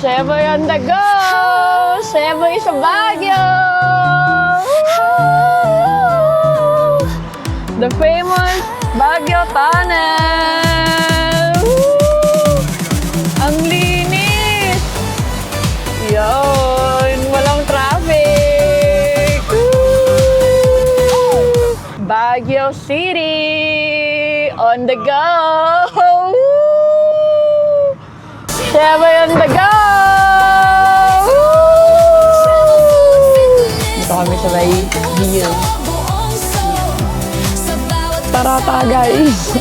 Seboy on the go! Seboy sa Baguio! The famous Baguio Tunnel! Ang linis! Yun! Walang traffic! Baguio City! On the go! Seboy on the go! Dito kami sa may view. Tarata guys!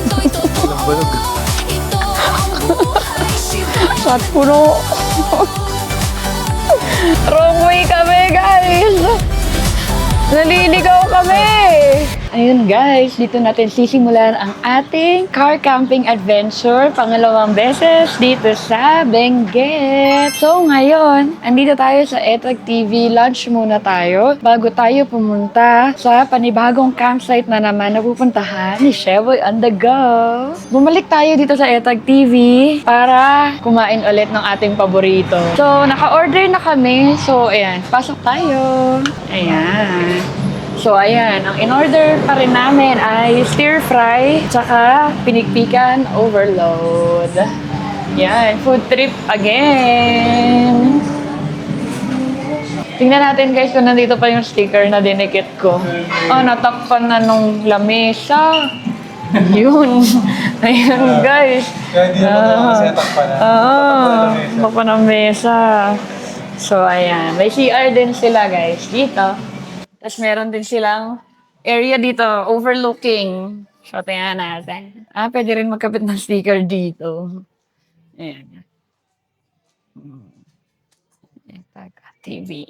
Shot puno! Wrong way kami guys! Naliligaw kami! Ayun guys, dito natin sisimulan ang ating car camping adventure. Pangalawang beses dito sa Benguet. So ngayon, andito tayo sa Etag TV. Lunch muna tayo bago tayo pumunta sa panibagong campsite na naman na pupuntahan ni Seboy on the go. Bumalik tayo dito sa Etag TV para kumain ulit ng ating paborito. So naka-order na kami. So ayan, pasok tayo. Ayan. So, ayan. Ang in-order pa rin namin ay stir-fry tsaka pinikpikan overload. Yan. Food trip again. Tingnan natin guys kung nandito pa yung sticker na dinikit ko. Oh, natakpan na nung lamesa. Yun. Ayan guys. Kaya hindi naman kasi natakpan na. Takpan ng mesa. So, ayan. May CR din sila guys. Dito. Tapos meron din silang area dito, overlooking. So, tingnan natin. Pwede rin magkapit ng sticker dito. Ayan. Etag TV.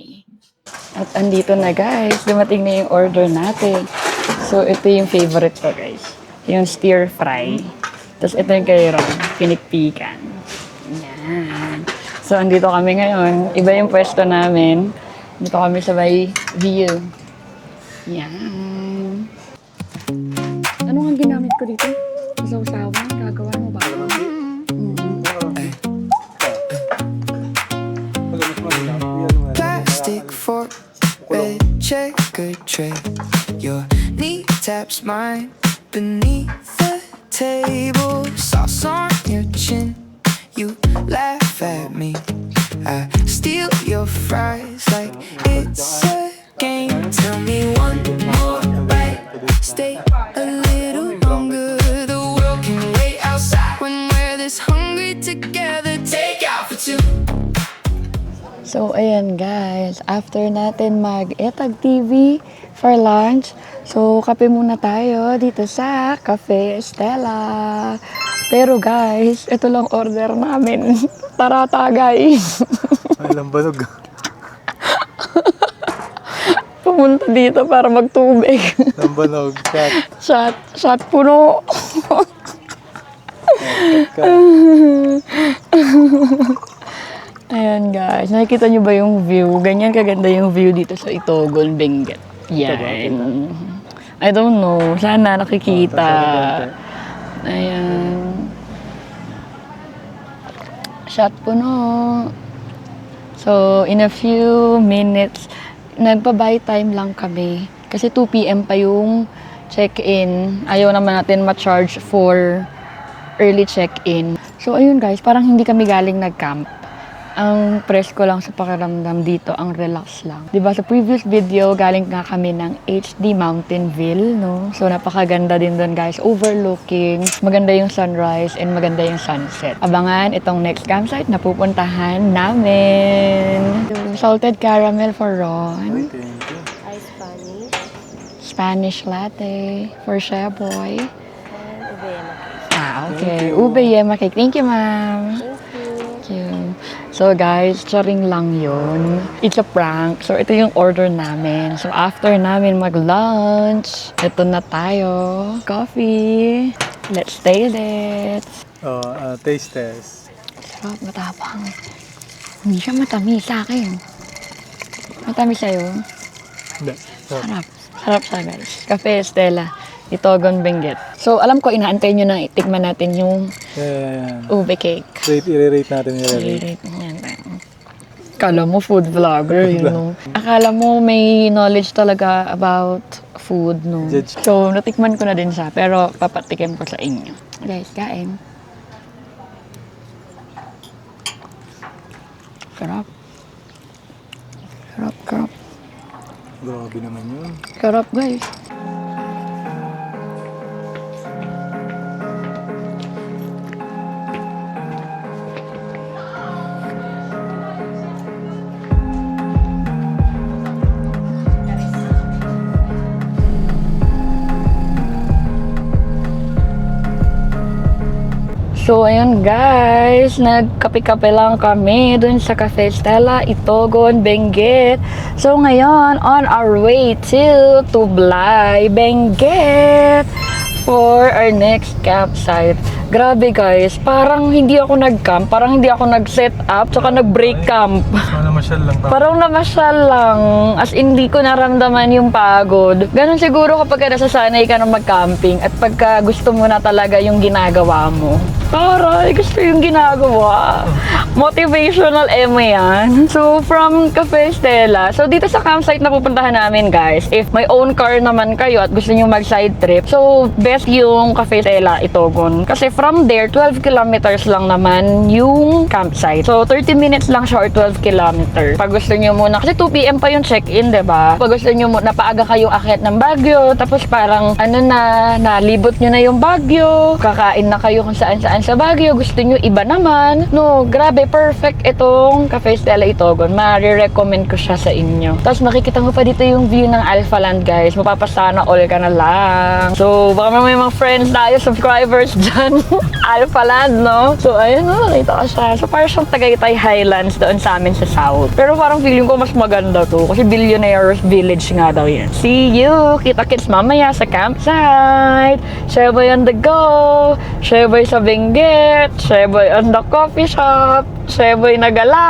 At andito na guys, dumating na yung order natin. So, ito yung favorite ko guys. Yung stir fry. Tapos ito yung kay Ron, pinikpikan. Ayan. So, andito kami ngayon. Iba yung pwesto namin. Dito kami sa may view. Yan. Ano nga ginamit ko dito? Sausawan? Gagawa mo ba? Plastic fork, red checker tray. Your knee taps mine beneath the table. Sauce on your chin, you laugh at me. I steal your fries like it's a game. Tell me one more bite, stay a little longer. The world can wait outside when we're this hungry together. Take out for two. So, ayan guys. After natin mag-Etag TV for lunch, so kape muna tayo dito sa Cafe Estela. Pero guys, ito lang order namin. Tarata guys. Ay, lambanog. Pumunta dito para magtubig. Lambanog. Shot puno. Ayan guys, nakikita nyo ba yung view? Ganyan kaganda yung view dito sa Itogon, Benguet. Yan. I don't know. Sana nakikita. Ayan. Shot puno. So, in a few minutes, nagpa-buy time lang kami. Kasi 2 p.m. pa yung check-in. Ayaw naman natin ma-charge for early check-in. So, ayun guys, parang hindi kami galing nag-camp. Ang presko lang sa pakiramdam dito, ang relax lang. 'Di ba sa previous video, galing nga kami ng HD Mountain View, no? So napakaganda din doon, guys. Overlooking, maganda yung sunrise and maganda yung sunset. Abangan itong next campsite na pupuntahan namin. Salted caramel for Ron. Thank you. Ice Spanish. Spanish latte for Sheboy. And ube yema cake. Okay. Ube yema cake. Thank you, ma'am. Thank you. Thank you. So guys, charing lang yun. It's a prank. So ito yung order namin. So after namin mag-lunch, ito na tayo. Coffee. Let's taste it. Taste test. Sarap, matapang. Hindi siya matamis sa akin. Matamis sa'yo. Hindi. Sarap. Sarap siya, guys. Cafe Estela. Itogon Benguet. So, alam ko, inaantay nyo na itikman natin yung Yan. ube cake. I-rate natin yung rate. I-rate mo yan. Akala mo food vlogger, you know. Akala mo may knowledge talaga about food, no. Judge. So, natikman ko na din siya, pero papatikim ko sa inyo. Guys, kain. Sarap. Sarap, sarap. Grabe naman yun. Sarap, guys. So, ayun guys, nagkape-kape lang kami dun sa Cafe Stella, Itogon, Benguet. So, ngayon, on our way to Tublay, Benguet for our next campsite. Grabe guys, parang hindi ako nag-camp, parang hindi ako nag-set up, tsaka nag-break camp. Namasyal lang. Parang namasyal lang, as in, hindi ko naramdaman yung pagod. Ganon siguro kapag nasasanay ka na mag-camping at pagka gusto mo na talaga yung ginagawa mo. Taray, gusto yung ginagawa. Motivational emo yan. So, from Cafe Stella, so dito sa campsite na pupuntahan namin guys, if may own car naman kayo at gusto nyo mag-side trip, so best yung Cafe Stella, Itogon. Kasi from there, 12 kilometers lang naman yung campsite. So, 30 minutes lang siya or 12 kilometers. Pag gusto nyo muna, kasi 2 p.m. pa yung check-in, diba? Pag gusto nyo muna, napaaga kayong akyat ng Baguio, tapos parang, nalibot nyo na yung Baguio, kakain na kayo kung saan-saan sa Baguio, gusto nyo iba naman. No, grabe, perfect itong Cafe Stella Itogon. Mari-recommend ko siya sa inyo. Tapos makikita mo pa dito yung view ng Alpha Land, guys. Mapapasana all ka na lang. So, baka may mga friends tayo, subscribers dyan. Alpha Land, no? So, ayun, no, nakita ko siya. So, parang siyang Tagaytay Highlands doon sa amin sa South. Pero parang feeling ko mas maganda to. Kasi Billionaires Village nga daw yan. See you! Kita-kits mamaya sa campsite. Sheboy on the go! Sheboy sa Benguet! Sheboy on the coffee shop! Sheboy na gala!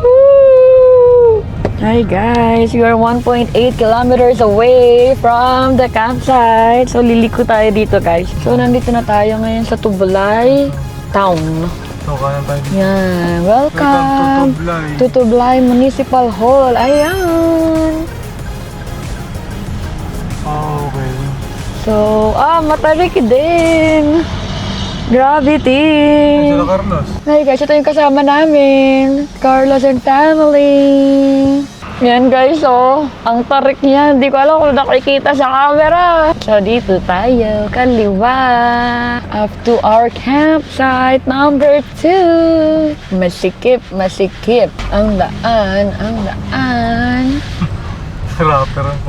Woo! Hi guys! We are 1.8 kilometers away from the campsite. So, liliko tayo dito guys. So, nandito na tayo ngayon sa Tublay Town. So, kanan tayo. Yan. Welcome to Tublay Municipal Hall. Ayan. Oh, okay. So, matarik din. Gravity. Sila Carlos. Hi guys, ito yung kasama namin. Carlos and family. Yan guys, oh. Ang tarik niya. Hindi ko alam kung nakikita sa camera. So, dito tayo. Kaliwa. Up to our campsite number 2. Masikip, masikip. Ang daan, ang daan. Rapper ang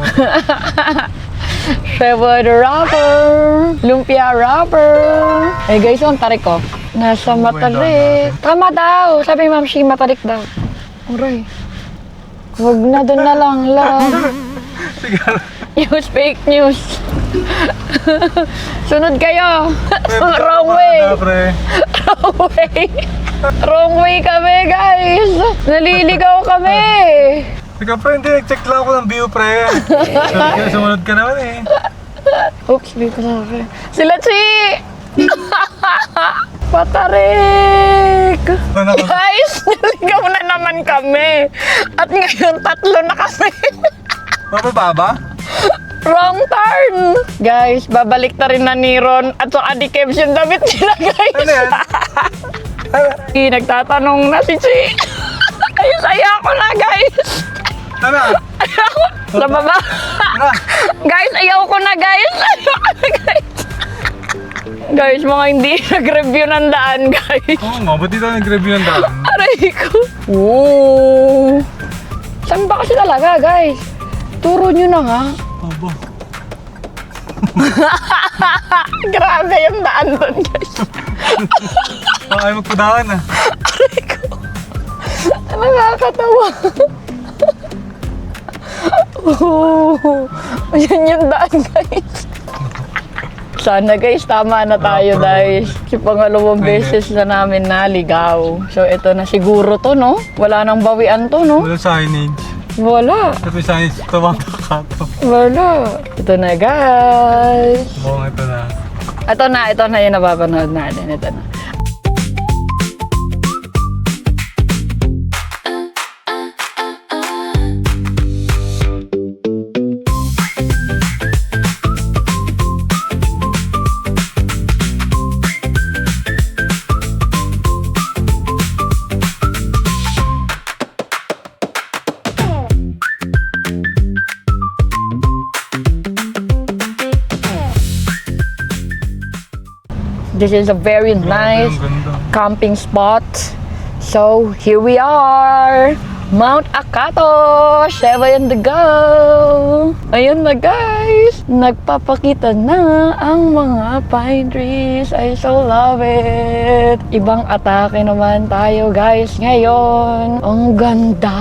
Sheboy the rapper. Lumpia rapper. Eh guys, ang tarik ko. Nasa Matarik. Tama daw. Sabi Ma'am Shi, Matarik daw. Uray. Huwag na, doon na lang. News, fake news. Sunod kayo. Wrong way. Wrong way. Wrong way kami, guys. Naliligaw kami. Teka, pre, hindi. Nag-check lang ako ng view, pre. Sumunod ka naman eh. Oops, may ko sa akin. Sila Chi! Patarik! Guys, naligaw na naman kami. At ngayon, 3 na kami. Mababa? Wrong turn! Guys, babalik na rin na ni Ron at saka ni Kebs yung damit nila, guys. Ano yan? Nagtatanong na si Chi. Guys, ayoko na, guys. Tara! Ayoko. Sa baba. Tara! Guys, ayoko na, guys. Ayoko na, guys. Guys, mga hindi nag-review ng daan, guys. Oo nga, ba't di tayo nag-review ng daan? Aray ko. Wow. Saan ba kasi talaga, guys? Turo nyo na nga. Aba. Grabe yung daan doon, guys. Ay, magpadaan ah. Aray ko. Nakakatawa. Oh, yan yung daan, guys. Sana, guys, tama na tayo, guys. Kasi pangalawang beses na namin naligaw. So, ito na siguro to, no? Wala nang bawian to, no? Wala signage. Wala. Ito yung signage, tumata to. Wala. Ito na, guys. Oo, ito na. Ito na yung napapanood natin. Ito na. This is a very nice Ang ganda. camping spot. So, here we are. Mount Akato, 7 to go. Ayun na, guys. Nagpapakita na ang mga pine trees. I so love it. Ibang atake naman tayo, guys, ngayon. Ang ganda.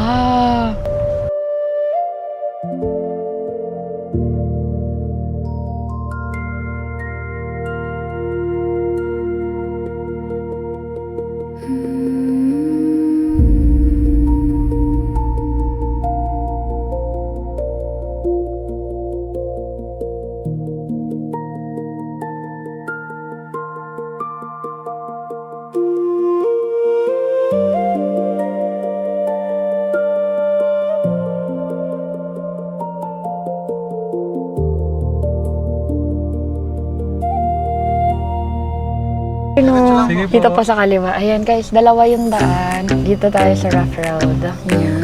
Sige po. Dito pa sa kaliwa. Ayan, guys, dalawa yung daan. Dito tayo sa rough road. Ayan.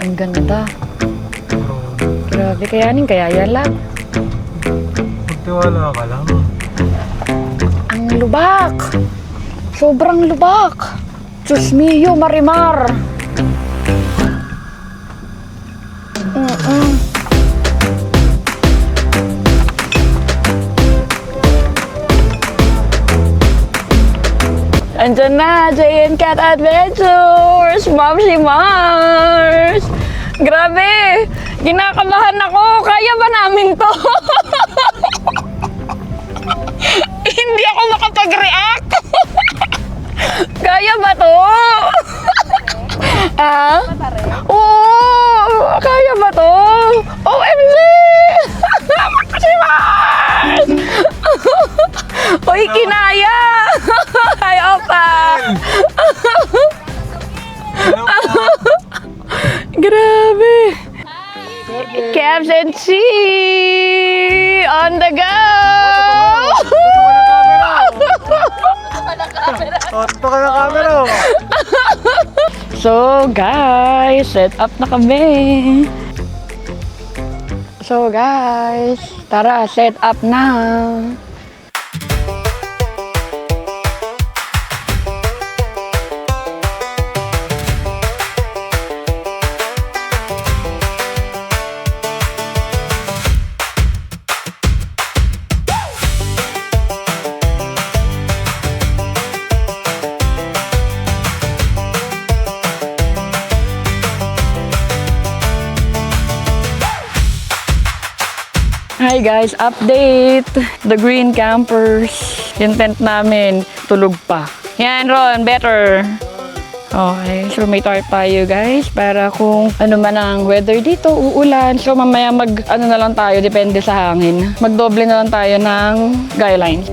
Ang ganda. Grabe, kayanin kaya yan lang. Magtiwala ka lang. Ang lubak. Sobrang lubak. Diyos mio, Marimar. Andyan na, Jay and Cat Adventures! Ma'am si Mars! Grabe! Kinakabahan ako! Kaya ba namin to? Hindi ako makapag-react! Kaya ba to? Ah? Oo! Kaya ba to? OMG! Si Mars! Uy, kinaya! Hi, Opa! Grabe! Cabs and Tea! On the go! Ito ka na camera. So, guys, set up na kami. So, guys, tara, set up na. Hi guys, update! The Green Campers. Yung tent namin, tulog pa. Yan Ron, better. Okay, so may tarp tayo guys para kung ano man ang weather dito, uulan. So mamaya ano na lang tayo, depende sa hangin. Magdoble na lang tayo ng guidelines.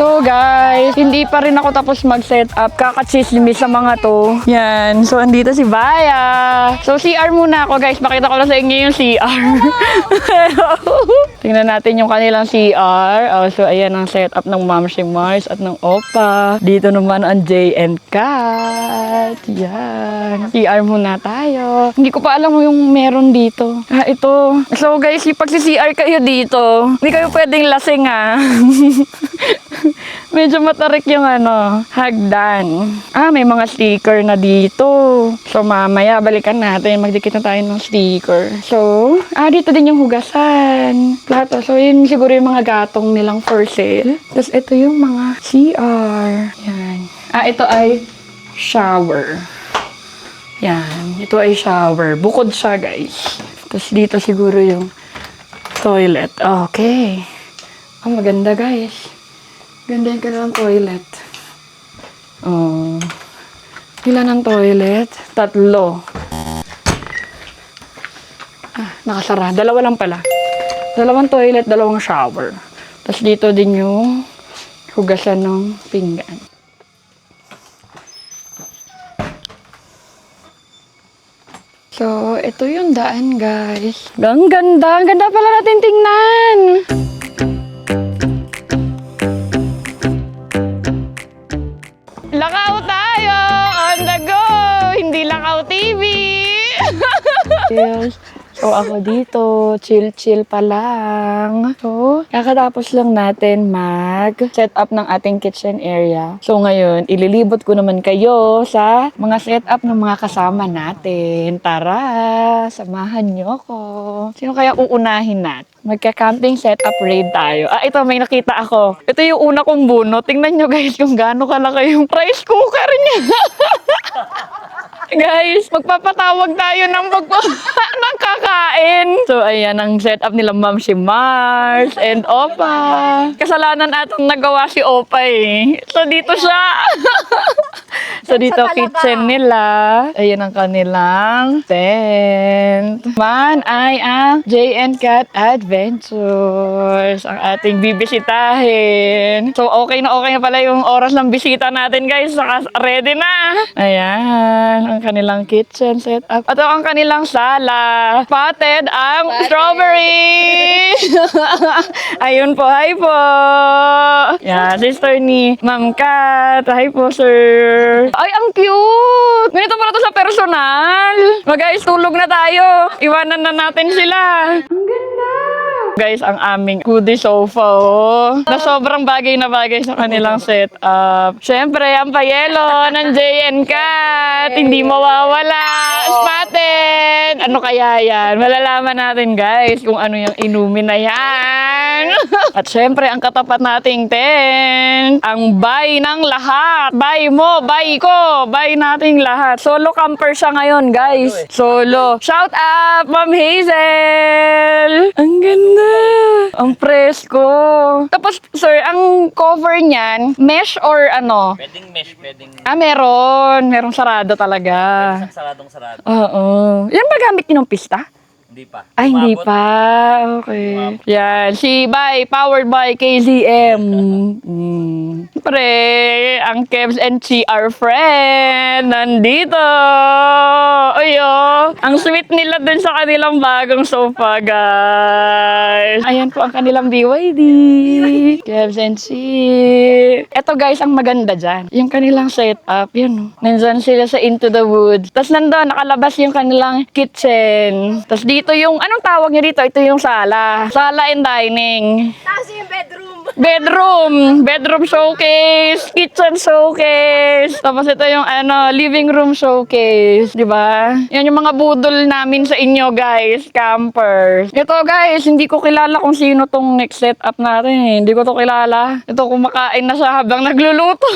So guys, hindi pa rin ako tapos mag-set up. Kakachismis sa mga to. Yan. So andito si Baya. So CR muna ako guys. Pakita ko lang sa inyo yung CR. Tingnan natin yung kanilang CR. Oh, so ayan ang setup ng Ma'am si Mars at ng Opa. Dito naman ang J and Kat. Yan. CR muna tayo. Hindi ko pa alam yung meron dito. Ah, ito. So guys, pag si CR kayo dito, hindi kayo pwedeng lasing ah. Medyo matarik yung hagdan. Ah, may mga sticker na dito. So, mamaya, balikan natin. Magdikit na tayo ng sticker. So, dito din yung hugasan. Plato. So, yun siguro yung mga gatong nilang for sale. Tapos, ito yung mga CR. Yan. Ito ay shower. Yan. Ito ay shower. Bukod siya, guys. Tapos, dito siguro yung toilet. Okay. Maganda, guys. Ganda yung kanilang toilet. Oh. Ilan ang toilet? 3. Nakasara. 2 lang pala. 2 toilet, 2 shower. Tapos dito din yung hugasan ng pinggan. So, ito yung daan, guys. Ang ganda. Ang ganda pala natin tingnan. Lakaw tayo! On the go! Hindi Lakaw TV! Yes. So, ako dito, chill-chill pa lang. So, kakatapos lang natin mag-set up ng ating kitchen area. So, ngayon, ililibot ko naman kayo sa mga set up ng mga kasama natin. Tara, samahan niyo ako. Sino kaya uunahin natin? Magka-camping setup raid tayo. Ito, may nakita ako. Ito yung una kong bunot. Tingnan nyo guys kung gaano kalaki yung rice cooker niya. Guys, magpapatawag tayo ng ng kakain. So, ayan ang setup nila Ma'am si Mars and Opa. Kasalanan atong nagawa si Opa eh. So, dito siya. So, dito kitchen nila. Ayan ang kanilang tent. Man ay ang J and Cat Adventures. Ang ating bibisitahin. So, okay na pala yung oras ng bisita natin guys. Saka ready na. Ayan. Ang kanilang kitchen setup. At ang kanilang sala. Spotted ang strawberry. Ayun po. Hi po. Yeah, sister ni Ma'am Kat. Hi po, sir. Ay, ang cute! Ganito pala to sa personal. Guys, tulog na tayo. Iwanan na natin sila. Ang ganda! Guys, ang aming goodie sofa, oh. Na sobrang bagay na bagay sa kanilang setup. Siyempre, ang payelo ng J and Kat. Hindi mawawala. Spotted! Ano kaya yan? Malalaman natin, guys, kung ano yung inumin na yan. At siyempre, ang katapat nating tent. Ang buy ng lahat. Buy mo, buy ko. Buy nating lahat. Solo camper siya ngayon, guys. Solo. Shout out, Ma'am Hazel! Ang ganda. Ang presko. Tapos, sir, ang cover niyan, mesh or ano? Pwedeng mesh, pwedeng Meron. Merong sarado talaga. saradong-sarado. Oo. Yan ba gamit niyo ng pista? Hindi pa. Ay, hindi Umabot. pa. Okay. Yan. Si Bay, powered by KZM. Siyempre, ang Kevs and Chi, our friend, nandito. Ayo. Ang sweet nila dun sa kanilang bagong sofa, guys. Ayan po ang kanilang BYD. Kevs and Chi. Eto, guys, ang maganda dyan. Yung kanilang setup, yun. Nandyan sila sa Into the Woods. Tapos nandun, nakalabas yung kanilang kitchen. Tapos dito yung, anong tawag niyo dito? Ito yung sala. Sala and dining. Tapos yung bedroom. Bedroom showcase, kitchen showcase. Tapos ito yung living room showcase, 'di ba? Yan yung mga budol namin sa inyo, guys, campers. Ito, guys, hindi ko kilala kung sino tong next setup natin eh. Hindi ko to kilala. Ito kumakain na siya habang nagluluto.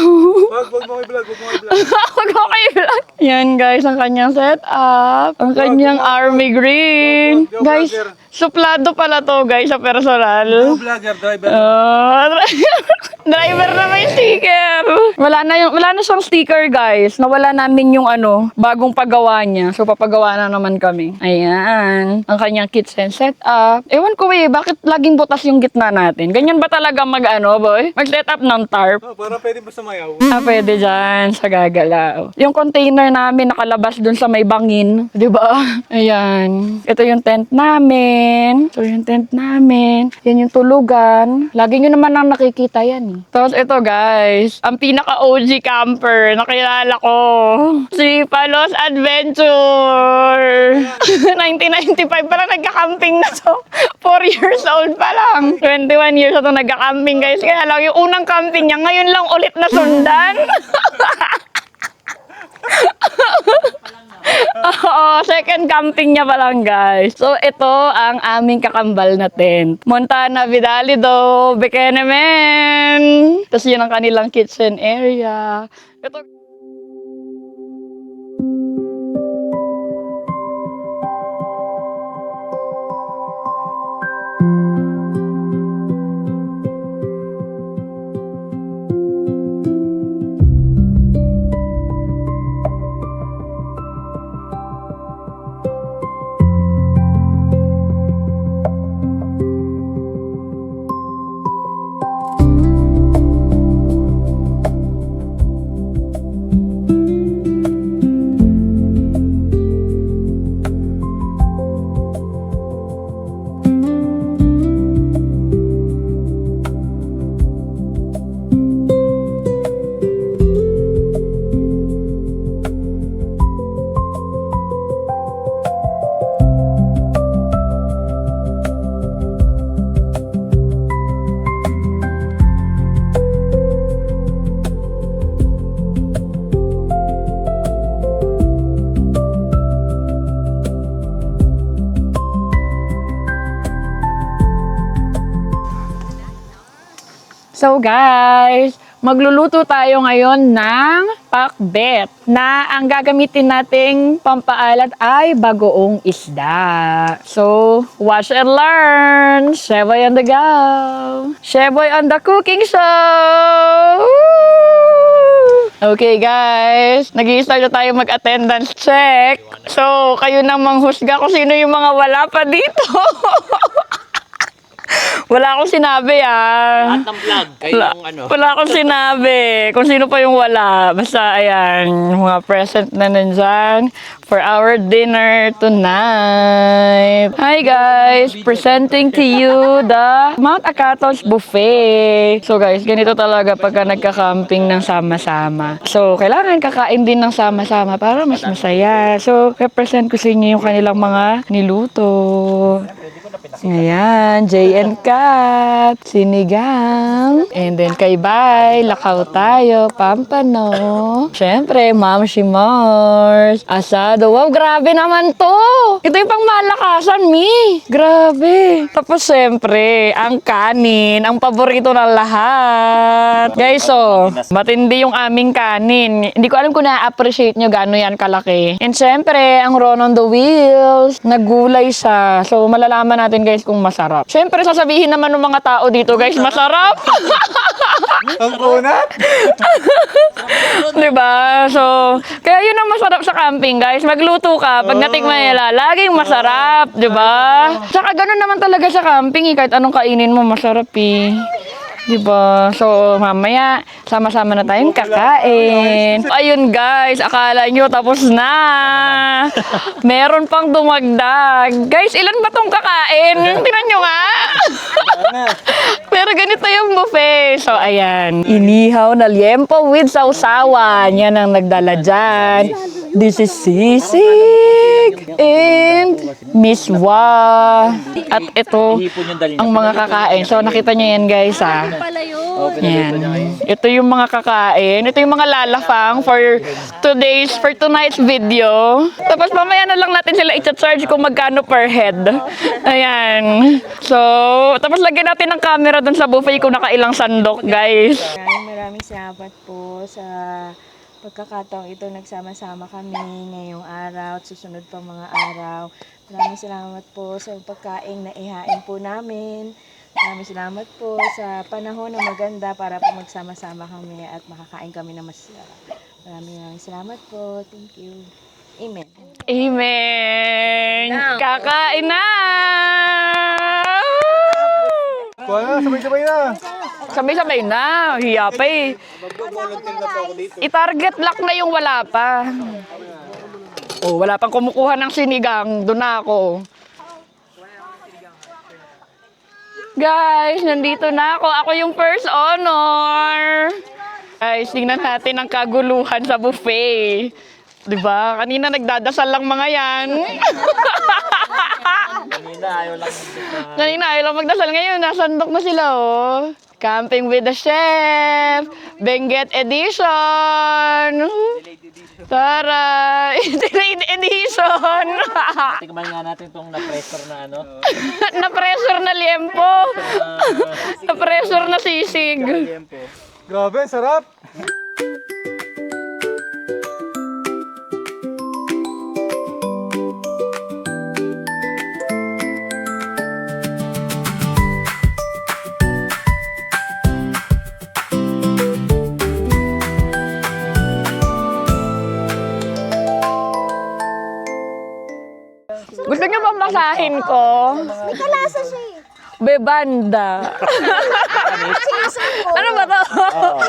Wag mo i-vlog, wag mo i-vlog. Wag ko kayo vlog. Yan, guys, ang kanyang setup. Ang kanyang army green. Go, Guys, vlogger. suplado pala to, guys, sa personal. Vlogger, driver. Driver na may sticker. Wala na siyang sticker, guys. Nawala namin yung bagong paggawa niya. So, papagawa na naman kami. Ayan. Ang kanyang kitchen setup. Ewan ko bakit laging butas yung gitna natin? Ganyan ba talaga boy? Mag-set up ng tarp? Oh, para pwede ba sumayaw? Pwede dyan sa gagalaw. Yung container namin nakalabas dun sa may bangin. Di ba? Ayan. Ito yung tent namin. Yan yung tulugan. Lagi nyo naman ang nakikita yan eh. Tapos ito guys, ang pinaka-OG camper na kilala ko. Si Palos Adventure. 1995 pa lang nagka-camping na to. 4 years old pa lang. 21 years na to nagka-camping guys. Kaya lang yung unang camping niya, ngayon lang ulit na sundan. Oo, second camping niya pa lang guys. So ito ang aming kakambal na tent. Montana Vidalido, Bekenemen. Tapos yun ang kanilang kitchen area. Ito So guys, magluluto tayo ngayon ng pakbet na ang gagamitin nating pampaalat ay bagoong isda. So, watch and learn! Sheboy on the go! Sheboy on the cooking show! Woo! Okay guys, nag-i-start na tayo mag-attendance check. So, kayo nang manghusga kung sino yung mga wala pa dito. Wala akong sinabi Lahat ng vlog, kayo yung Wala akong sinabi kung sino pa yung wala. Basta ayan, mga present na nandyan for our dinner tonight. Hi guys! Presenting to you the Mount Akatos Buffet. So guys, ganito talaga pagka nagka-camping ng sama-sama. So, kailangan kakain din ng sama-sama para mas masaya. So, represent ko sa inyo yung kanilang mga niluto. Ayan, Jay and Kat, sinigang. And then kay Bay, lakaw tayo, pampano. Siyempre, Ma'am Shimars, asado. Wow, grabe naman to. Ito yung pang malakasan, Mi. Grabe. Tapos siyempre, ang kanin, ang paborito ng lahat. Guys, so, matindi yung aming kanin. Hindi ko alam kung na-appreciate nyo gano'n yan kalaki. And siyempre, ang Ron on the Wheels, nagulay siya. So, malalaman natin guys kung masarap. Siyempre, sasabihin naman ng mga tao dito, guys, masarap. Ang kunat! Diba? So, kaya yun ang masarap sa camping, guys. Magluto ka. Pag natikman nila, laging masarap. Diba? Tsaka ganun naman talaga sa camping, kahit anong kainin mo, masarap eh. Diba? So, mamaya, sama-sama na tayong kakain. Ayun guys, akala nyo tapos na. Meron pang dumagdag. Guys, ilan ba tong kakain? Tingnan nyo nga. Pero ganito yung buffet. So, ayan. Inihaw na liempo with sausawan. Yan ang nagdala dyan. This is Sisig and Miss Wa. At ito, ang mga kakain. So, nakita nyo yan guys ha. Yan. Ito yung mga kakain. Ito yung mga lalafang for tonight's video. Tapos mamaya na lang natin sila i-charge kung magkano per head. Ayan. So, tapos lagyan natin ng camera dun sa buffet kung nakailang sandok, guys. Maraming salamat po sa pagkakataong ito. Nagsama-sama kami ngayong araw at susunod pang mga araw. Maraming salamat po sa pagkain na ihain po namin. Maraming salamat po sa panahon na maganda para po magsama-sama kami at makakain kami na masarap. Maraming salamat po. Thank you. Amen. Amen! Kakain na! Kuha na, sabay-sabay na. Sabay-sabay na. Hiya pa eh. I-target lock na yung wala pa. Oh, wala pang kumukuha ng sinigang. Doon na ako. Guys, nandito na ako. Ako yung first honor. Guys, tingnan natin ang kaguluhan sa buffet. Diba? Kanina nagdadasal lang mga yan. Kanina ayaw lang magdasal. Ngayon, nasandok na sila, oh. Camping with the Chef. Benguet Edition. Tara! Delayed edition! Tingnan nga natin itong na-pressure na ano. Na-pressure na liempo. Na-pressure na sisig. Grabe, ang sarap. Gusto niyo bang basahin ko? May kalasa siya eh. Bebanda. Ano ba to?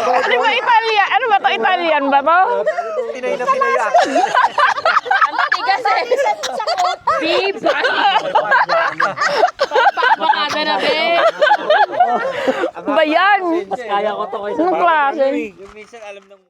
Ano ba Italian? Ano ba to? Italian ba to? Pinoy na Pinoy ako. Pipa. Pakada na, be. Ba yan? Mas kaya ko to kaysa Anong klase? Yung minsan alam ng...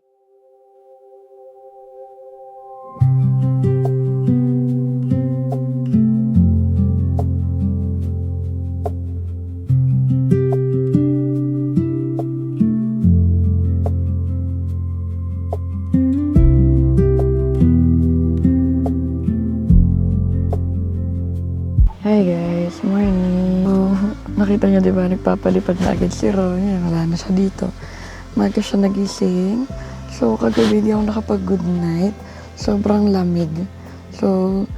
Hi guys, morning. So, nakita niyo diba, nagpapalipad na agad si Ron. Yan, wala na siya dito. Maga siya nagising. So, kagabi di ako nakapag-good night. Sobrang lamig. So,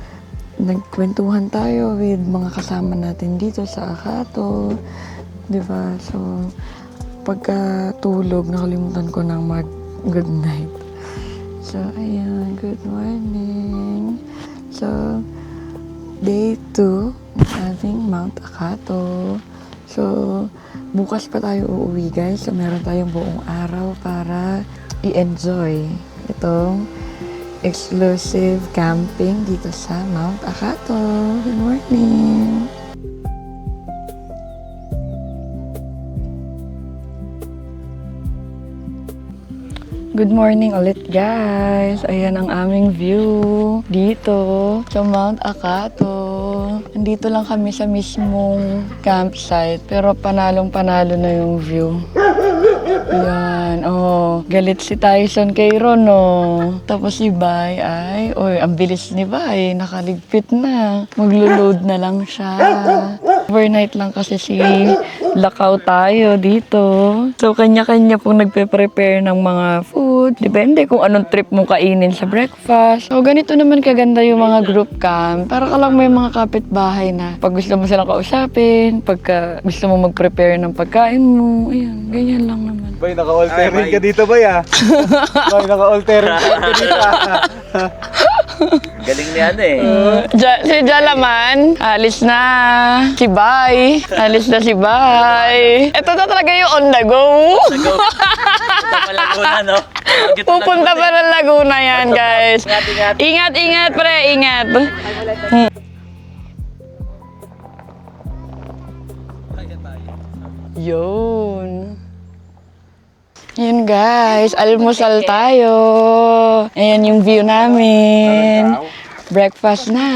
nagkwentuhan tayo with mga kasama natin dito sa Akato. Diba? So, pagkatulog, nakalimutan ko ng mag-good night. So, ayan, good morning. So, Day 2 ng ating Mount Akato. So, bukas pa tayo uuwi guys. So, meron tayong buong araw para i-enjoy itong exclusive camping dito sa Mount Akato. Good morning! Good morning ulit guys! Ayan ang aming view dito sa Mount Akato. Nandito lang kami sa mismong campsite pero panalong-panalo na yung view. Ayan, oh. Galit si Tyson kay Ron, oh. Tapos si Bay ay, oy, ang bilis ni Bay. Nakaligpit na. Maglo-load na lang siya. Overnight lang kasi si Lakaw tayo dito. So, kanya-kanya pong nagpe-prepare ng mga food. Depende kung anong trip mong kainin sa breakfast. So, ganito naman kaganda yung mga group camp. Para ka lang may mga kapitbahay na pag gusto mo silang kausapin, pagka gusto mo mag-prepare ng pagkain mo, ayan, ganyan lang naman. Bay, naka-altering ka dito, Bay, ah. Bay, naka-altering ka dito, ah. Galing ni ano eh. Si Jalaman, alis na. Si Bay, alis na si Bay. Ito na talaga yung on the go. Ito pa Laguna, no? Pupunta pa ng Laguna yan, guys. Ingat, ingat, pre, ingat. Yun. Yun guys, almusal tayo. Ayan yung view namin. Breakfast na.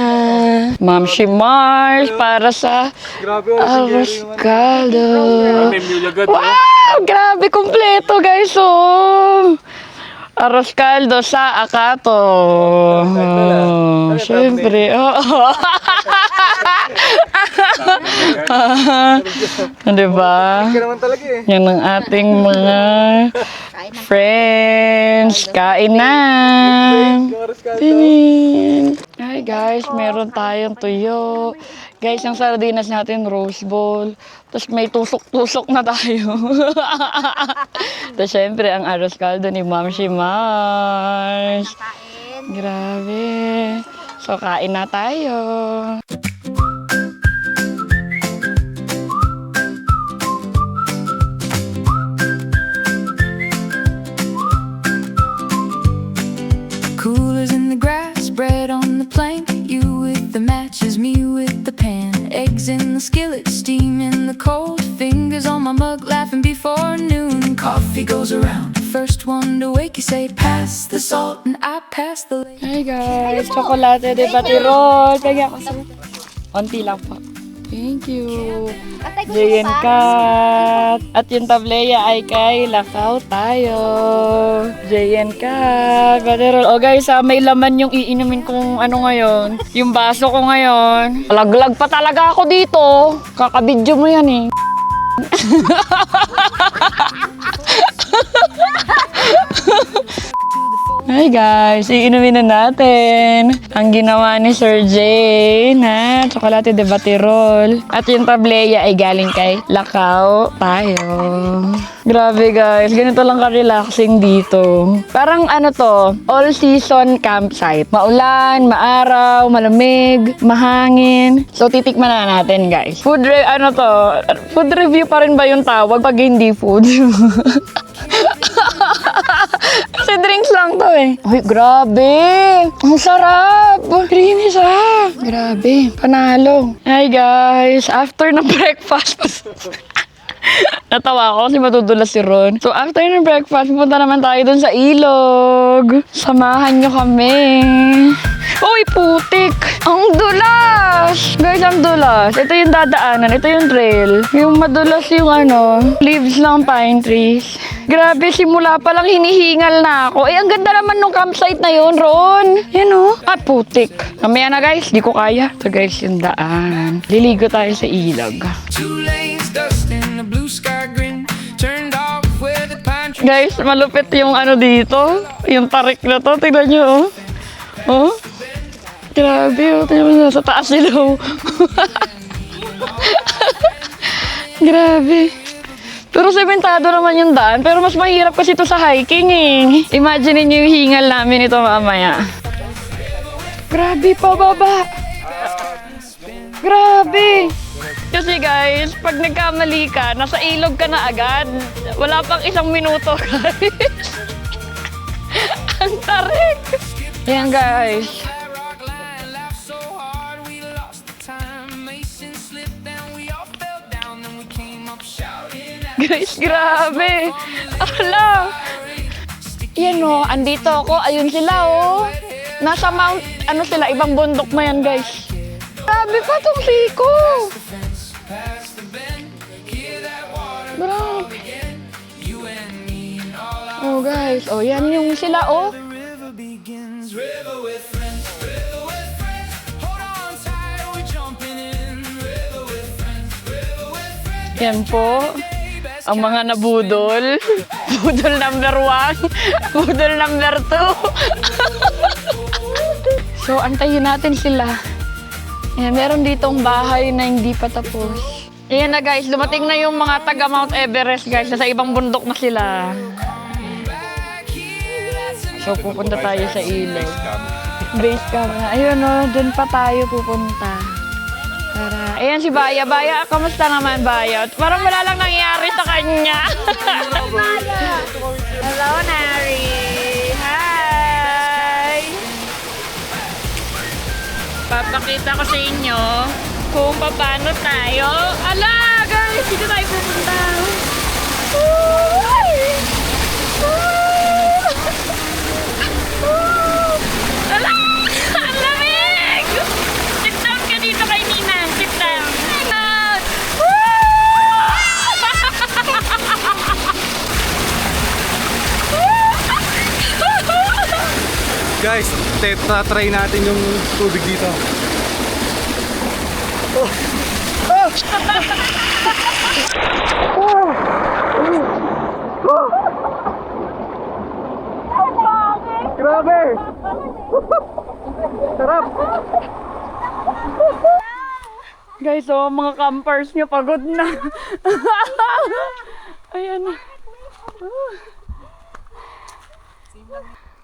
Ma'am si Mars para sa Grabe, arroz caldo. Wow! Grabe, kompleto guys, oh! Arroz caldo sa Akato. Oh, syempre, oo. Diba? Ka naman talaga, eh. Yan ang ating mga friends. Kain na! Tinin. Hi guys, meron tayong tuyo. Guys, ang sardinas natin, rose bowl. Tapos may tusok-tusok na tayo. Tapos syempre, ang arroz caldo ni Ma'am Shimars. Grabe. So, kain na tayo. Coolers in the grass, bread on the plank. You with the matches, me with the pan. Eggs in the skillet, steam in the cold. Fingers on my mug, laughing before noon. Coffee goes around. First one to wake, you say, pass the salt, and I pass the lake. Hi guys, chocolate de batirol. Pagyan ko sa... Konti lang po. Thank you. Atay ko Jayen pa. Kat. At yung tableya ay kay Lakaw tayo. Jayen Kat. Batirol. O guys, may laman yung iinumin kong ano ngayon. Yung baso ko ngayon. Laglag pa talaga ako dito. Kakabidyo mo yan eh. Hi guys, iinumin na natin ang ginawa ni Sir Jay na chocolate de batirol. At yung tableya ay galing kay Lakaw tayo. Grabe guys, ganito lang ka-relaxing dito. Parang ano to, all season campsite. Maulan, maaraw, malamig, mahangin. So titikman na natin guys. Food review pa rin ba yung tawag pag hindi food? Kasi drinks lang to eh. Uy, grabe! Ang sarap! Creamy siya! Grabe, panalo. Hi guys, after ng breakfast. Natawa ako kasi matudulas si Ron. So after ng breakfast, pupunta naman tayo dun sa ilog. Samahan nyo kami. Uy, putik! Ang dulas! Guys, ang dulas. Ito yung dadaanan. Ito yung trail. Yung madulas yung leaves lang, pine trees. Grabe, simula pa lang hinihingal na ako. Eh, ang ganda naman nung campsite na yun, Ron. Yan o. At putik. Mamaya na guys, di ko kaya. Ito guys, yung daan. Liligo tayo sa ilog. Two lanes, dust in the blue sky grin. Turned off where the pine tree. Guys, malupit yung dito. Yung tarik na to. Tignan nyo, oh. Oh. Grabe, oh. Tignan mo, sa taas sila, oh. Grabe. Pero sementado naman yung daan. Pero mas mahirap kasi ito sa hiking, eh. Imagine niyo yung hingal namin ito mamaya. Grabe, pababa. Grabe. Kasi guys, pag nagkamali ka, nasa ilog ka na agad. Wala pang 1 minuto, guys. Ang tarik. Ayan, guys. Guys, grabe. Ala. Yan o, andito ako. Ayun sila o. Nasa mount, sila, ibang bundok na yan, guys. Grabe pa tong siko. Grabe. Oh, guys. Oh, yan yung sila o. Yan po. Ang mga nabudol. Budol number 1. Budol number 2. So, antayin natin sila. Ayan, meron ditong bahay na hindi pa tapos. Ayan na guys, dumating na yung mga taga Mount Everest guys. Nasa ibang bundok na sila. So, pupunta tayo sa ilog. Base camp na. Ayun o, dun pa tayo pupunta. Tara. Ayan si Baya. Baya, kamusta naman Baya? Parang wala lang nangyari sa kanya. Hello, Nari. Hi! Papakita ko sa inyo kung paano tayo. Ala, guys! Dito tayo pupunta. Ala! Ang lamig! Sit down ka dito kay Nina. Sit down. Guys, try natin yung tubig dito. Grabe! Sarap! Guys, oh, mga campers nyo pagod na. Ayan na.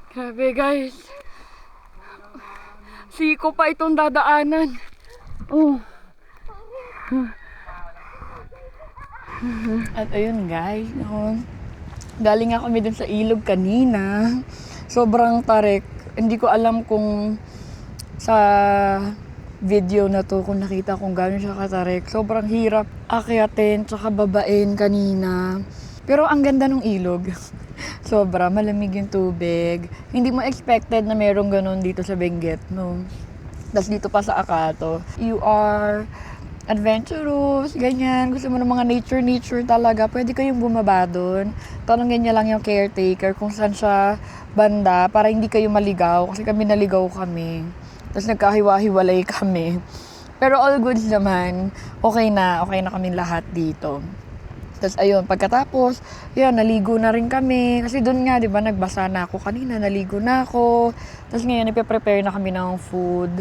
Grabe guys. Siko pa itong dadaanan. Oh. At ayun guys, no, galing nga kami dun sa ilog kanina. Sobrang tarik. Hindi ko alam kung sa video na to kung nakita kung gano'n siya katarik. Sobrang hirap akyatin tsaka babain kanina. Pero ang ganda ng ilog. Sobra, malamig yung tubig. Hindi mo expected na merong ganun dito sa Benguet, no? Tapos dito pa sa Acato. You are adventurous, ganyan. Gusto mo ng mga nature talaga. Pwede kayong bumaba doon. Tanongin niya lang yung caretaker kung saan siya banda para hindi kayo maligaw. Kasi kami naligaw kami. Tapos nagkahiwa-hiwalay kami. Pero all goods naman. Okay na kami lahat dito. Tapos ayun, pagkatapos, yun, naligo na rin kami. Kasi doon nga, di ba, nagbasa na ako kanina, naligo na ako. Tapos ngayon, ipe-prepare na kami ng food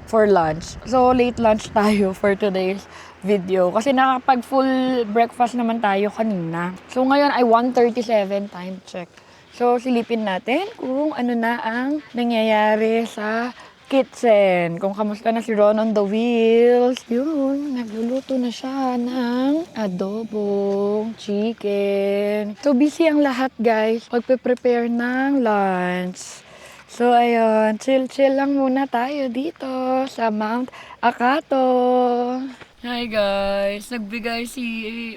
for lunch. So, late lunch tayo for today's video. Kasi nakapag full breakfast naman tayo kanina. So, ngayon ay 1:37, time check. So, silipin natin kung ano na ang nangyayari sa kitchen. Kung kamusta na si Ron on the wheels. Yun, nagluluto na siya ng adobong chicken. So, busy ang lahat, guys. Pagpe-prepare ng lunch. So, ayun. Chill-chill lang muna tayo dito sa Mount Acato. Hi guys! Nagbigay si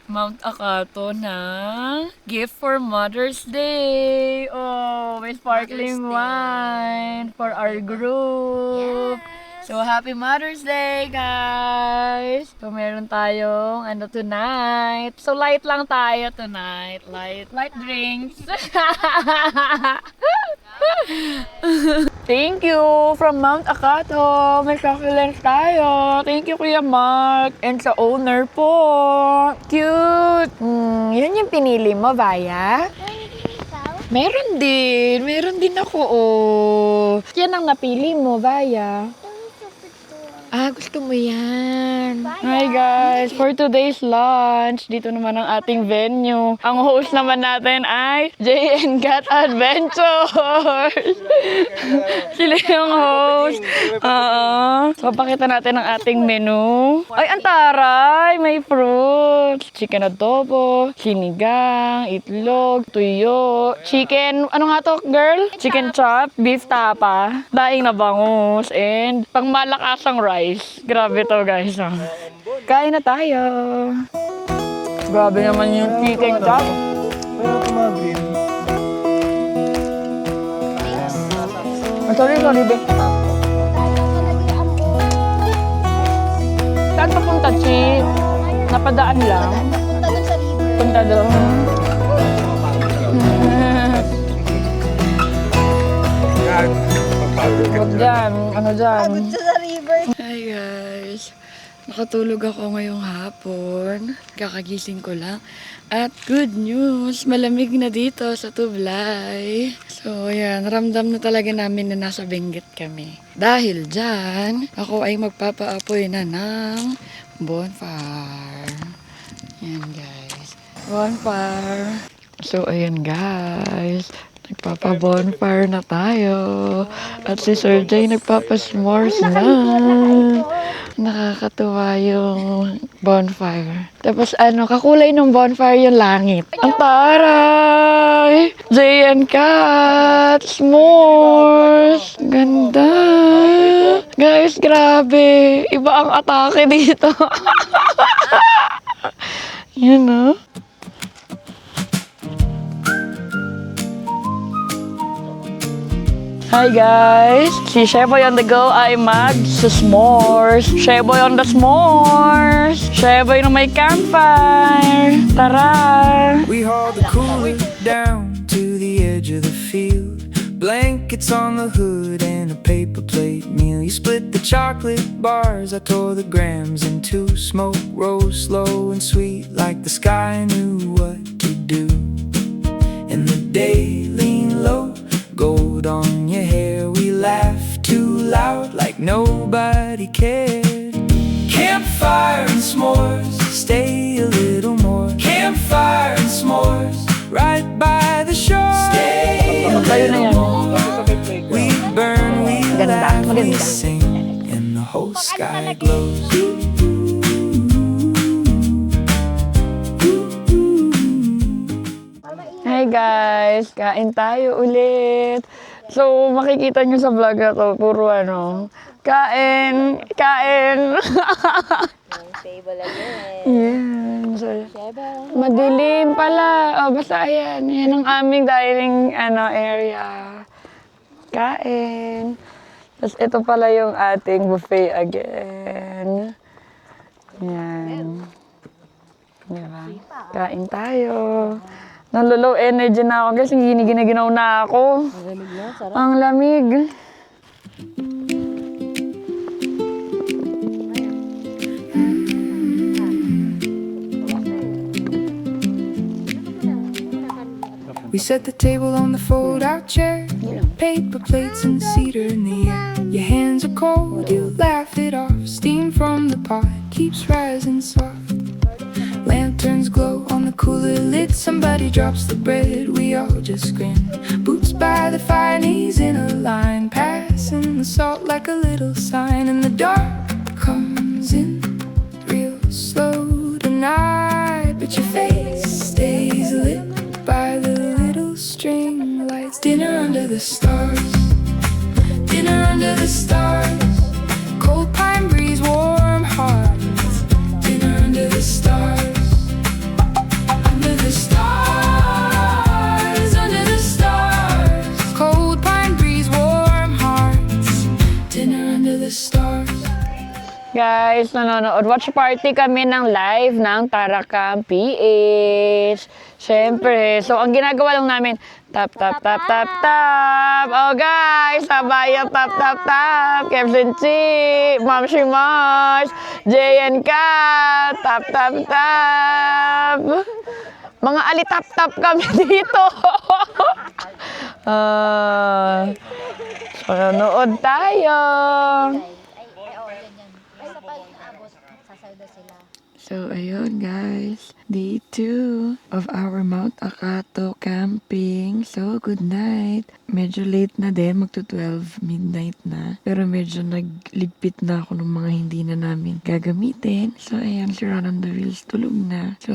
Mount Acato ng gift for Mother's Day! Oh, may sparkling wine for our group! So, happy Mother's Day, guys! So, meron tayong tonight. So, light lang tayo tonight. Light drinks. Thank you from Mount Acato. May succulents tayo. Thank you, Kuya Mark. And sa owner po. Cute! Yan yung pinili mo, Vaya? Meron din. Meron din ako, oh. Yan ang napili mo, Vaya. Gusto mo yan. Hi guys, for today's lunch, dito naman ang ating venue. Ang host naman natin ay JN Cat Adventures. Sila yung host. So, pakita natin ang ating menu. Ay, ang taray! May fruits. Chicken adobo, sinigang, itlog, tuyo, chicken, ano nga to, girl? Chicken chop, beef tapa, daing na bangus, and pangmalakasang rice. Grabe to, guys. Kain na tayo. Grabe naman yung chicken chop. Sorry, babe. Saan papunta, Chi? Napadaan lang. Punta dun sa river. Punta doon. Huwag dyan. Ano dyan? Punta sa river. Hi guys. Nakatulog ako ngayong hapon. Kakagising ko lang. At good news, malamig na dito sa Tublay. So yan, ramdam na talaga namin na nasa Benguet kami. Dahil dyan, ako ay magpapaapoy na ng bonfire. Yan guys. Bonfire. So ayan guys. Nagpapa-bonfire na tayo. At si Sir Jay nagpapa-s'mores na. Nakakatuwa yung bonfire. Tapos kakulay ng bonfire yung langit. Ang taray! Jay and Cat! S'mores! Ganda! Guys, grabe! Iba ang atake dito. Yun, no? Hi guys! Si Sheboy on the go ay mag-s'mores. Sheboy on the s'mores! Sheboy na may campfire! Tara! We hauled the cooler down to the edge of the field. Blankets on the hood and a paper plate meal. You split the chocolate bars, I tore the grams in two. Smoke rose slow and sweet like the sky knew what to do. And the day leaned low, gold on your hair. We laughed too loud like nobody cared. Campfire we maganda. sing and the whole sky glows. Hi guys! Kain tayo ulit! So, makikita nyo sa vlog na to, puro kain! Kain! Ang table again. Yan. So, Siyempre. madilim pala. Oh, basta ayan. Yan ang aming dining area. Kain. Tapos ito pala yung ating buffet again. Yan. Diba? Kain tayo. Nalolow energy na ako kasi giniginaw na ako. Ang lamig na, sarap. Ang lamig. We set the table on the fold-out chair, paper plates and cedar in the air. Your hands are cold, you laugh it off. Steam from the pot keeps rising soft. Lanterns glow on the cooler lid. Somebody drops the bread, we all just grin. Boots by the fire, knees in a line, passing the salt like a little sign. And the dark comes in real slow tonight, but your face stays lit by the little string lights. Dinner under the stars, dinner under the stars. Cold pine breeze, warm hearts. Dinner under the stars, under the stars, under the stars. Cold pine breeze, warm hearts. Dinner under the stars. Guys, nanonood. Watch party kami ng live ng Tarakam PH. Siyempre. So, ang ginagawa lang namin, tap, tap, tap, tap, tap. Oh, guys, sabayan, tap, tap, tap. Kevin Chi, Ma'am Shimash, JN Kat, tap, tap, tap. Mga alitap-tap kami dito. So, nanood tayo. So, ayun guys. Day 2 of our Mount Akato camping. So, good night. Medyo late na din. Magto-12 midnight na. Pero medyo nagligpit na ako ng mga hindi na namin gagamitin. So, ayan. Si Ron on the Wheels tulog na. So,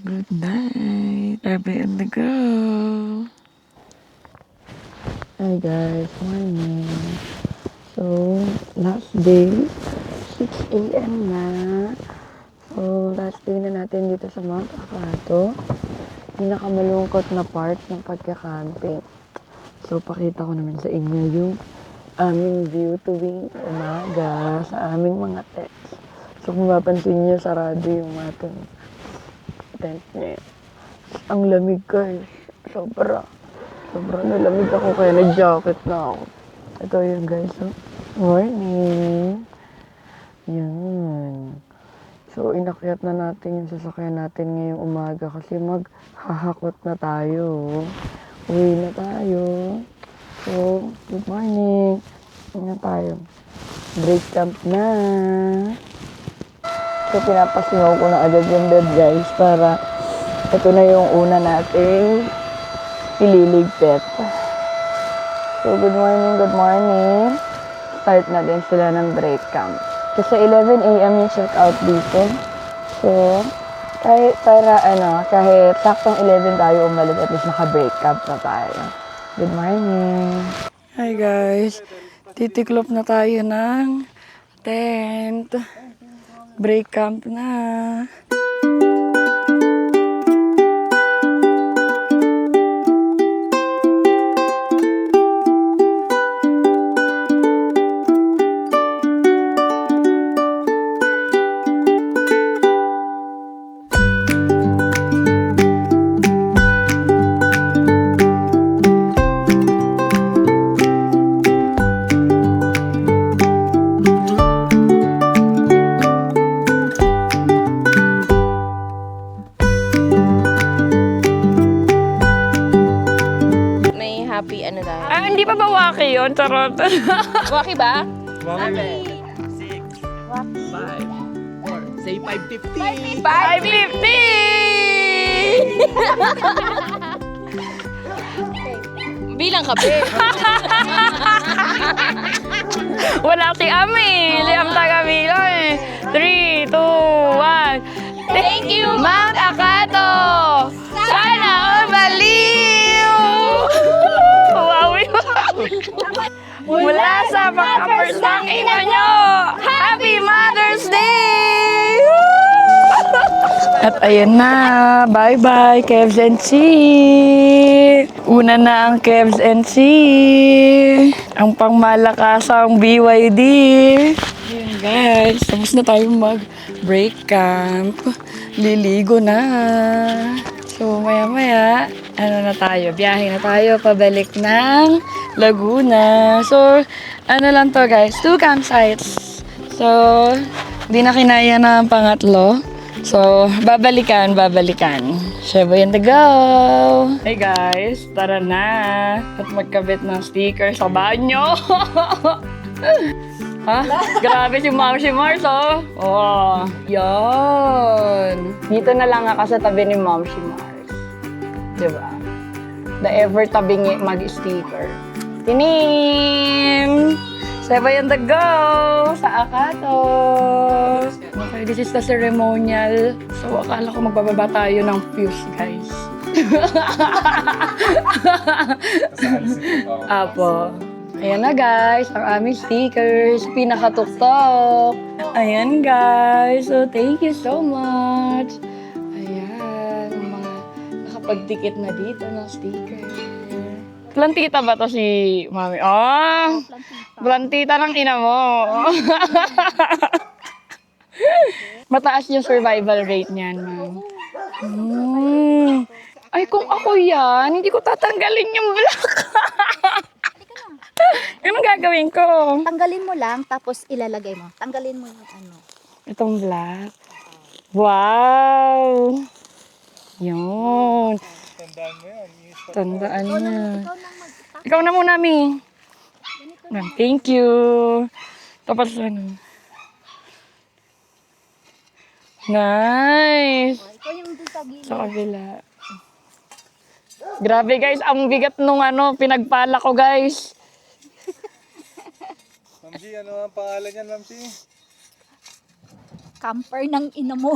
good night. Bye-bye on the go. Hi guys. Morning. So, last day. 6 a.m. na. So, last day na natin dito sa Mount Akato. Pinakamalungkot na part ng pagka-camping. So, pakita ko naman sa inyo yung aming view tuwing umaga sa aming mga tents. So, kung mapansin nyo, sarado yung ating tent niya. Ang lamig guys. Sobra nalamig ako kaya nag-jacket na ako. Ito yun guys. So, morning. Yan. So, inakyat na natin yung sasakyan natin ngayong umaga kasi maghahakot na tayo. Uwi na tayo. So, good morning. Uwi na tayo. Break camp na. So, pinapasingaw ko na agad yung bed guys para ito na yung una nating ililigpit. So, good morning. Start na din sila ng break camp. Kasi 11 a.m. yung check-out dito. So, kahit saktong 11 tayo umalis, at least naka-break camp na tayo. Good morning! Hi guys! Titiklop na tayo ng tent. Break camp na. May happy ano dahil. Ah, hindi pa ba waki yun? Charot. Waki ba? Say 550. 550! Bilang ka, be. Wala si Ami. Si Am taga-bilo eh. 3, 2, 1. Thank you, Mount Akato! Sana all baliw! Wow! Mula sa pagka-first ng ina nyo! Happy Mother's Day! At ayan na, bye-bye Kevs and C. Una na ang Kevs and C. Ang pangmalakasang BYD. Ayan guys, tapos na tayo mag-break camp. Liligo na. So maya-maya, ano na tayo, biyahe na tayo pabalik ng Laguna. So, ano lang to guys, 2 campsites. So, hindi na kinaya na ang pangatlo. So, babalikan. Sheboy and the go! Hey guys, tara na! At magkabit ng sticker sa banyo! Ha? Grabe si Ma'am si Mars, oh! Oh, yan! Dito na lang ako sa tabi ni Ma'am si Mars. Diba? The ever tabing mag-sticker. Tining! Sheboy and the go! Sa Akato! Okay, this is the ceremonial. So, akala ko magbababa tayo ng fuse, guys. Apo. Ayan na, guys. Ang aming stickers. Pinakatuktok. Ayan, guys. So, thank you so much. Ayan. Mga nakapagdikit na dito ng sticker. Plantita ba to si Mami? Oh! Plantita ng ina mo. Mataas yung survival rate niyan, ma'am. Ay, kung ako yan, hindi ko tatanggalin yung black. Anong gagawin ko? Tanggalin mo lang, tapos ilalagay mo. Tanggalin mo yung ano. Itong black. Wow! Yun. Tandaan mo yan. Tandaan na. Ikaw na muna, Mi. Thank you. Tapos ano. Nice. Ikaw yung dun sa gilid. Sa kabila. Grabe guys, ang bigat nung ano, pinagpala ko guys. Ma'am G, ano ang pangalan niyan, Ma'am G? Camper ng ina mo.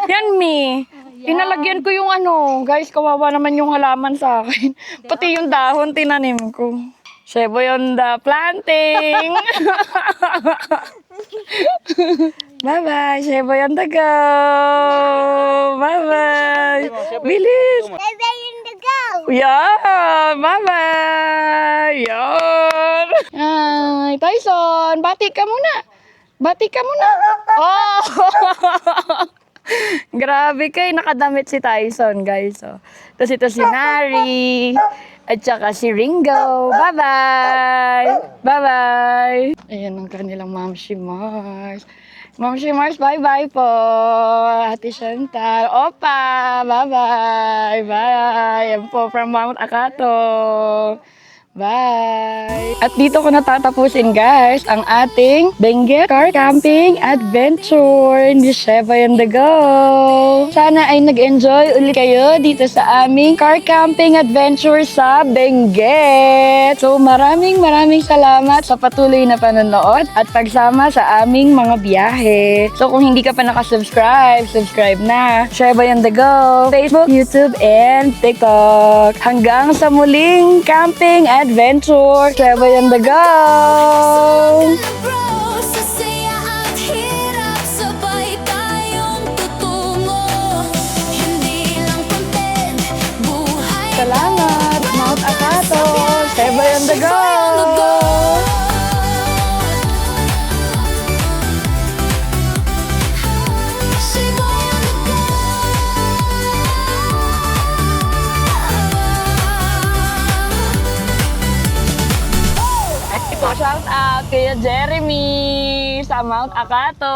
Yan, Mi. Pinalagyan ko yung ano. Guys, kawawa naman yung halaman sa akin. Pati yung dahon, tinanim ko. Sheboy on the planting. Bye-bye. Sheboy on the go. Bye-bye. Bilis. Bye-bye in the go! Yeah. Bye-bye. Yan. Ay, Tyson. Bati ka muna. Oh. Grabe kay nakadamit si Tyson, guys. Oh. Tapos ito si Nari. At saka si Ringo. Bye-bye! Bye-bye! Ayan ang kanilang Ma'am si Mars. Ma'am si Mars, bye-bye po! Ate Chantal. Opa! Bye-bye! Bye! Yan po from Mount Akato. Bye! At dito ko natatapusin guys ang ating Benguet Car Camping Adventure ni Sheboy and the Go! Sana ay nag-enjoy ulit kayo dito sa aming Car Camping Adventure sa Benguet! So maraming salamat sa patuloy na panonood at pagsama sa aming mga biyahe. So kung hindi ka pa nakasubscribe, subscribe na! Sheboy and the Go! Facebook, YouTube, and TikTok! Hanggang sa muling camping adventure! Sheboy and the Go! Bro, sa saya at hirap, sabay tayong tutungo. Hindi lang content, buhay. Salamat! Mount Akato! Sheboy and the Go! Shout out kay Jeremy sa Mount Akato!